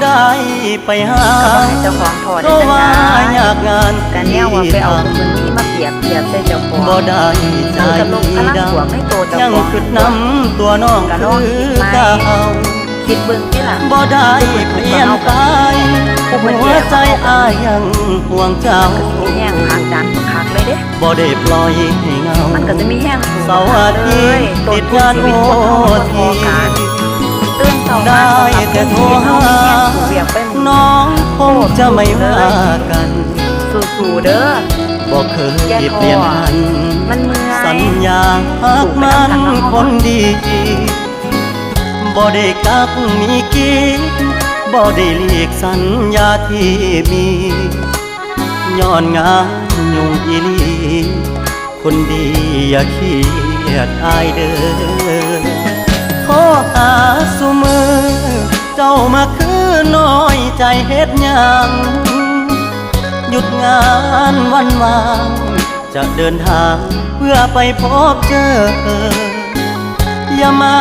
ได้ไปหาก็บอกให้เจ้าของถอด เพราะว่าอยากงาน กันแนวว่าไปเอาคนนี้มาเปรียบใส่เจ้าของ บ่ได้ใจ กับลงพลังบวกในตัวเจ้าของ ยังคิดนำตัวน้องคือเก่า คิดเบิ่งที่หลัง บ่ได้เปลี่ยนไปหัวใจอ้ายยังห่วงเจ้า มีแห้งพักดันคักเลยเด้ บ่ได้ปล่อยให้เงา มันก็จะมีแห้งสูง เสาร์อาทิตย์ติดงานโอทีตื่นเช้ามา ได้แต่โทรหา เบียกไปหมด น้องคงจะไม่ว่ากัน สู้ๆเด้อ บอกเคยเปลี่ยนพัน มันเมื่อย สัญญาหักมันคนดีบ่ได้กักมีกินบ่ได้เลีกสัญญาที่มีย้อนงานยุ่งอีลีคนดีอย่าเครียดอายเด้อขอหาสุมือเจ้ามาคือน้อยใจเฮ็ดหยังหยุดงานวันวางจะเดินทางเพื่อไปพบเจออย่ามา